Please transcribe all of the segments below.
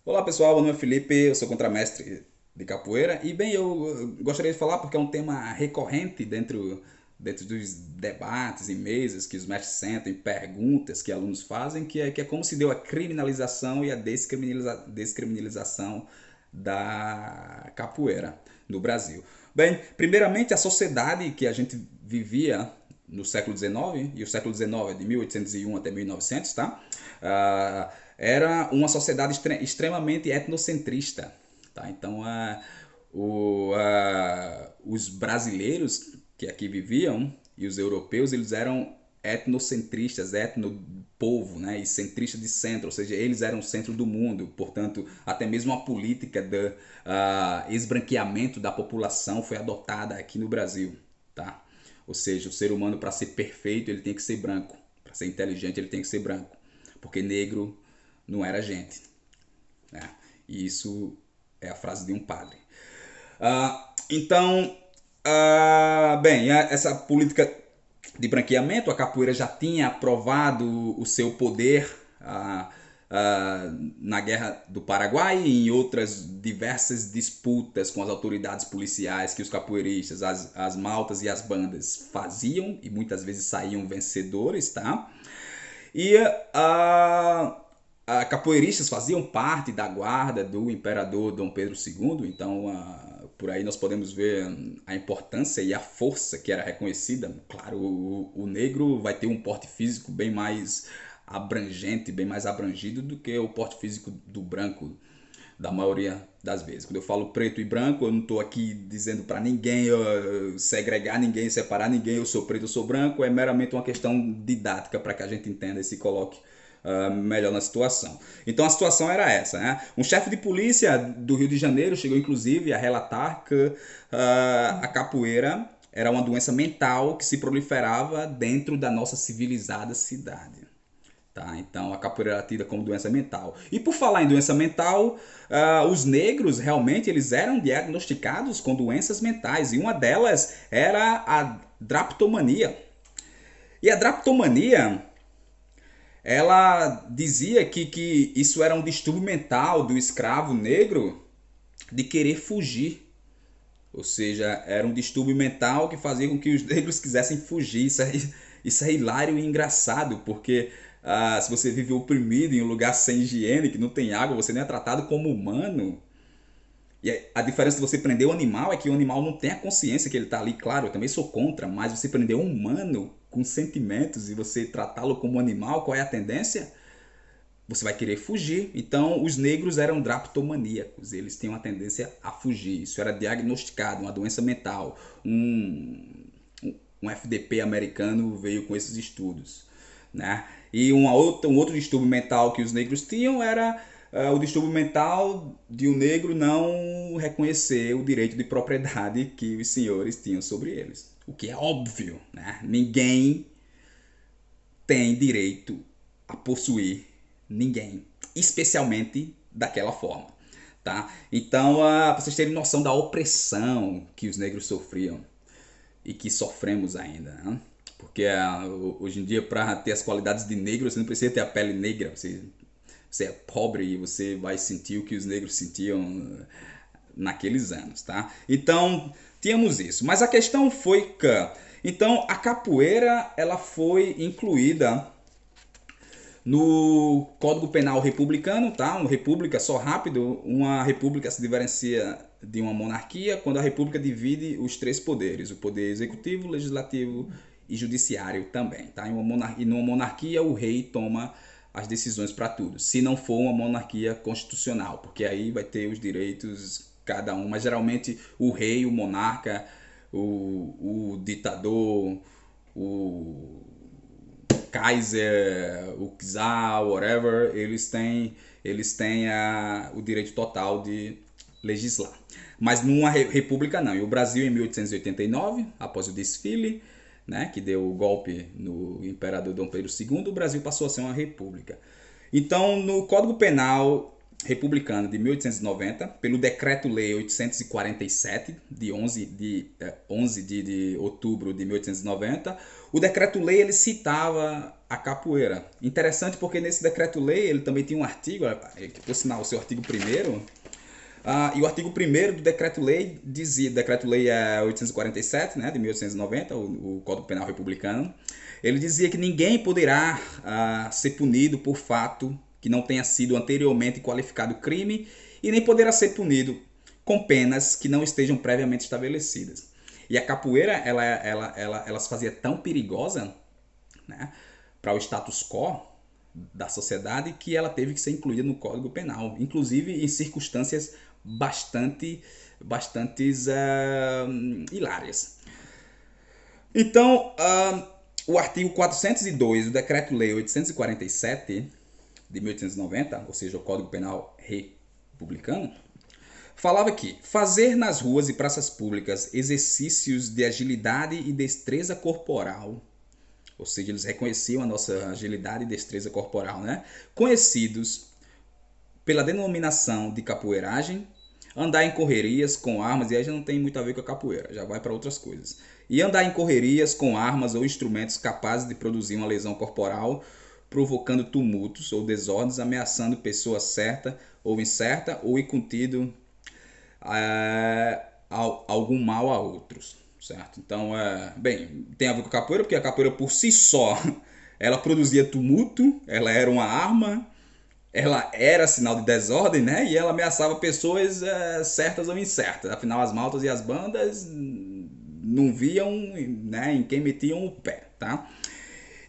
Olá pessoal, meu nome é Felipe, eu sou contramestre de capoeira e bem, eu gostaria de falar porque é um tema recorrente dentro dos debates e mesas que os mestres sentam e perguntas que alunos fazem, que é como se deu a criminalização e a descriminalização da capoeira no Brasil. Bem, primeiramente a sociedade que a gente vivia no século XIX, e o século XIX é de 1801 até 1900, tá? Era uma sociedade extremamente etnocentrista. Tá? Então, os brasileiros que aqui viviam e os europeus, eles eram etnocentristas, etnopovo, né? E centristas de centro, ou seja, eles eram o centro do mundo. Portanto, até mesmo a política de esbranqueamento da população foi adotada aqui no Brasil. Tá? Ou seja, o ser humano, para ser perfeito, ele tem que ser branco. Para ser inteligente, ele tem que ser branco. Porque negro não era gente. Né? E isso é a frase de um padre. Então, bem, essa política de branqueamento, a capoeira já tinha provado o seu poder na Guerra do Paraguai e em outras diversas disputas com as autoridades policiais que os capoeiristas, as maltas e as bandas faziam e muitas vezes saíam vencedores, tá? E capoeiristas faziam parte da guarda do imperador Dom Pedro II, então por aí nós podemos ver a importância e a força que era reconhecida. Claro, o negro vai ter um porte físico bem mais abrangente, bem mais abrangido do que o porte físico do branco, da maioria das vezes. Quando eu falo preto e branco, eu não estou aqui dizendo para ninguém segregar ninguém, separar ninguém, eu sou preto, eu sou branco, é meramente uma questão didática para que a gente entenda e se coloque melhor na situação. Então a situação era essa, né? Um chefe de polícia do Rio de Janeiro chegou inclusive a relatar que a capoeira era uma doença mental que se proliferava dentro da nossa civilizada cidade. Tá? Então a capoeira era tida como doença mental. E por falar em doença mental, os negros realmente eles eram diagnosticados com doenças mentais e uma delas era a draptomania. E a draptomania, ela dizia que isso era um distúrbio mental do escravo negro de querer fugir. Ou seja, era um distúrbio mental que fazia com que os negros quisessem fugir. Isso é hilário e engraçado, porque se você vive oprimido em um lugar sem higiene, que não tem água, você não é tratado como humano. E a diferença de você prender o animal é que o animal não tem a consciência que ele está ali. Claro, eu também sou contra, mas você prender um humano com sentimentos e você tratá-lo como um animal, qual é a tendência? Você vai querer fugir. Então, os negros eram draptomaníacos, eles tinham a tendência a fugir. Isso era diagnosticado, uma doença mental. Um FDP americano veio com esses estudos. Né? E um outro distúrbio mental que os negros tinham era o distúrbio mental de um negro não reconhecer o direito de propriedade que os senhores tinham sobre eles. O que é óbvio, né? Ninguém tem direito a possuir ninguém, especialmente daquela forma. Tá? Então, para vocês terem noção da opressão que os negros sofriam e que sofremos ainda. Né? Porque hoje em dia, para ter as qualidades de negro, você não precisa ter a pele negra. Você é pobre e você vai sentir o que os negros sentiam naqueles anos. Tá? Então, tínhamos isso. Mas a questão foi que então a capoeira ela foi incluída no Código Penal republicano, tá? Uma república, só rápido, uma república se diferencia de uma monarquia quando a república divide os três poderes, o poder executivo, legislativo e judiciário também, tá? E numa monarquia o rei toma as decisões para tudo, se não for uma monarquia constitucional, porque aí vai ter os direitos cada um, mas geralmente o rei, o monarca, o ditador, o Kaiser, o Czar, whatever, eles têm o direito total de legislar. Mas numa república não. E o Brasil, em 1889, após o desfile, né, que deu o golpe no imperador Dom Pedro II, o Brasil passou a ser uma república. Então, no Código Penal, Republicano de 1890, pelo Decreto-Lei 847, de 11 de outubro de 1890. O Decreto-Lei ele citava a capoeira. Interessante porque nesse Decreto-Lei ele também tinha um artigo, que por sinal o seu artigo 1º, e o artigo 1º do Decreto-Lei dizia, Decreto-Lei é 847, né, de 1890, o Código Penal Republicano, ele dizia que ninguém poderá ser punido por fato que não tenha sido anteriormente qualificado crime e nem poderá ser punido com penas que não estejam previamente estabelecidas. E a capoeira, ela se fazia tão perigosa, né, para o status quo da sociedade que ela teve que ser incluída no Código Penal, inclusive em circunstâncias bastante hilárias. Então, o artigo 402 do Decreto-Lei 847 de 1890, ou seja, o Código Penal Republicano, falava que fazer nas ruas e praças públicas exercícios de agilidade e destreza corporal, ou seja, eles reconheciam a nossa agilidade e destreza corporal, né? Conhecidos pela denominação de capoeiragem, andar em correrias com armas, e aí já não tem muito a ver com a capoeira, já vai para outras coisas. E andar em correrias com armas ou instrumentos capazes de produzir uma lesão corporal, provocando tumultos ou desordens, ameaçando pessoa certa ou incerta, ou incontido algum mal a outros, certo? Então, bem, tem a ver com a capoeira, porque a capoeira por si só, ela produzia tumulto, ela era uma arma, ela era sinal de desordem, né? E ela ameaçava pessoas certas ou incertas. Afinal, as maltas e as bandas não viam, né, em quem metiam o pé, tá?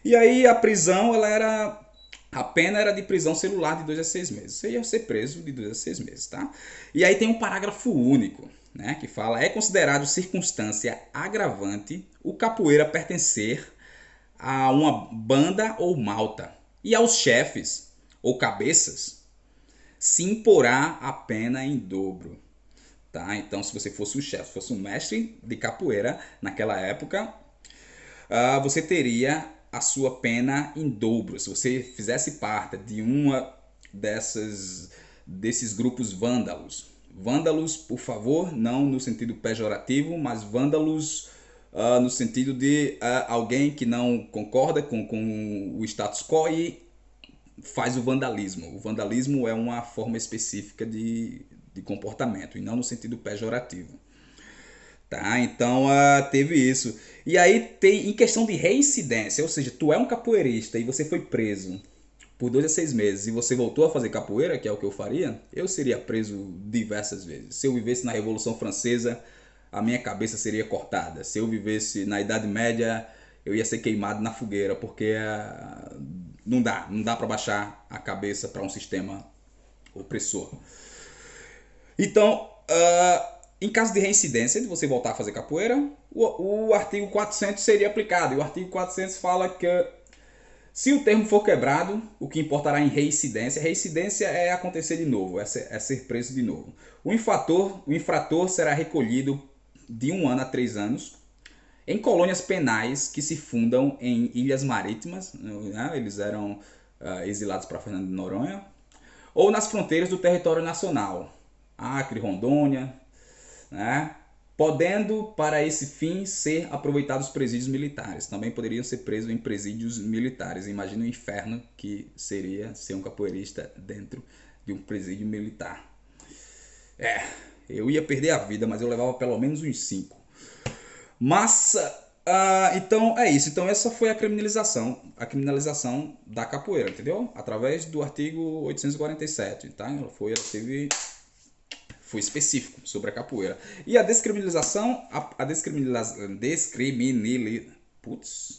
E aí a prisão, a pena era de prisão celular de 2 a 6 meses. Você ia ser preso de 2 a 6 meses, tá? E aí tem um parágrafo único, né, que fala: é considerado circunstância agravante o capoeira pertencer a uma banda ou malta, e aos chefes ou cabeças se imporá a pena em dobro. Tá? Então, se você fosse um chefe, fosse um mestre de capoeira naquela época, você teria a sua pena em dobro. Se você fizesse parte de uma desses grupos vândalos. Vândalos, por favor, não no sentido pejorativo, mas vândalos no sentido de alguém que não concorda com o status quo e faz o vandalismo. O vandalismo é uma forma específica de comportamento, e não no sentido pejorativo. Tá? Então teve isso. E aí tem em questão de reincidência, ou seja, tu é um capoeirista e você foi preso por 2 a 6 meses e você voltou a fazer capoeira, que é o que eu faria, eu seria preso diversas vezes. Se eu vivesse na Revolução Francesa, a minha cabeça seria cortada. Se eu vivesse na Idade Média, eu ia ser queimado na fogueira, porque não dá para baixar a cabeça para um sistema opressor. Então, em caso de reincidência, de você voltar a fazer capoeira, o artigo 400 seria aplicado. E o artigo 400 fala que se o termo for quebrado, o que importará em reincidência. Reincidência é acontecer de novo, é ser preso de novo. O infrator será recolhido de 1 ano a 3 anos em colônias penais que se fundam em ilhas marítimas, né? Eles eram exilados para Fernando de Noronha, ou nas fronteiras do território nacional, Acre, Rondônia, né? Podendo, para esse fim, ser aproveitados presídios militares. Também poderiam ser presos em presídios militares. Imagina o inferno que seria ser um capoeirista dentro de um presídio militar. Eu ia perder a vida, mas eu levava pelo menos uns 5. Mas, então é isso. Então essa foi a criminalização da capoeira, entendeu? Através do artigo 847, tá? Ela foi específico sobre a capoeira. E a descriminalização,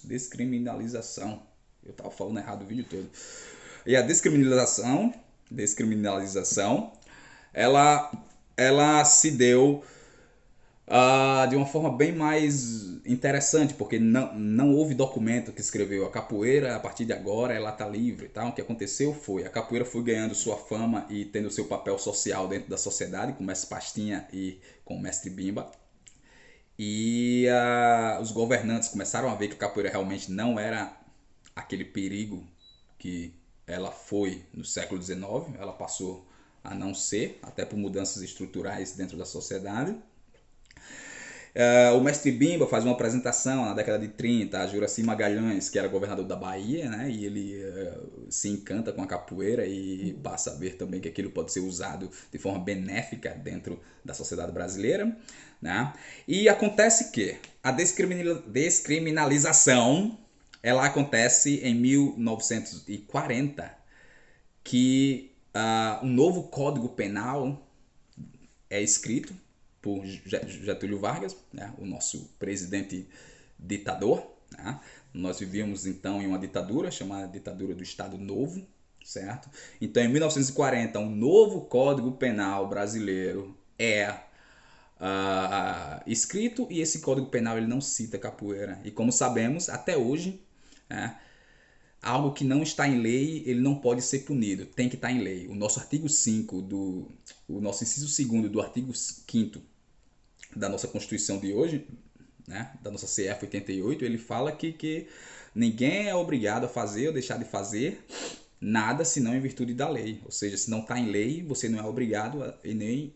descriminalização. Eu tava falando errado o vídeo todo. E a descriminalização, ela se deu de uma forma bem mais interessante, porque não houve documento que escreveu a capoeira a partir de agora ela está livre, tá? O que aconteceu foi a capoeira foi ganhando sua fama e tendo seu papel social dentro da sociedade, com o mestre Pastinha e com o mestre Bimba, e os governantes começaram a ver que a capoeira realmente não era aquele perigo que ela foi no século XIX. Ela passou a não ser, até por mudanças estruturais dentro da sociedade. O mestre Bimba faz uma apresentação na década de 30, a Juraci Magalhães, que era governador da Bahia, né? E ele se encanta com a capoeira e passa a ver também que aquilo pode ser usado de forma benéfica dentro da sociedade brasileira, né? E acontece que a descriminalização ela acontece em 1940, que um novo Código Penal é escrito por Getúlio Vargas, né, o nosso presidente ditador. Né? Nós vivíamos então em uma ditadura chamada ditadura do Estado Novo, certo? Então em 1940 um novo Código Penal brasileiro é escrito, e esse Código Penal ele não cita capoeira. E como sabemos, até hoje, né, algo que não está em lei, ele não pode ser punido, tem que estar em lei. O nosso artigo 5 o nosso inciso 2º do artigo 5º da nossa Constituição de hoje, né, da nossa CF 88, ele fala que ninguém é obrigado a fazer ou deixar de fazer nada senão em virtude da lei. Ou seja, se não está em lei, você não é obrigado nem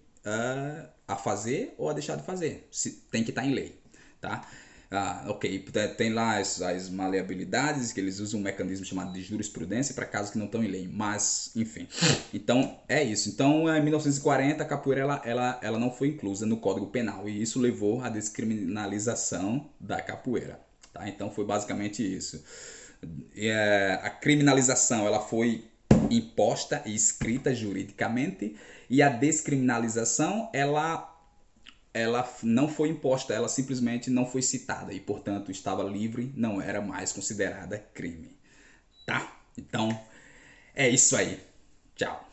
a fazer ou a deixar de fazer. Tem que estar em lei, tá? Ok, tem lá as maleabilidades, que eles usam um mecanismo chamado de jurisprudência para casos que não estão em lei, mas enfim. Então é isso. Então em 1940 a capoeira ela não foi inclusa no Código Penal e isso levou à descriminalização da capoeira, tá? Então foi basicamente isso. A criminalização ela foi imposta e escrita juridicamente, e a descriminalização ela não foi imposta, ela simplesmente não foi citada e, portanto, estava livre, não era mais considerada crime. Tá? Então, é isso aí. Tchau.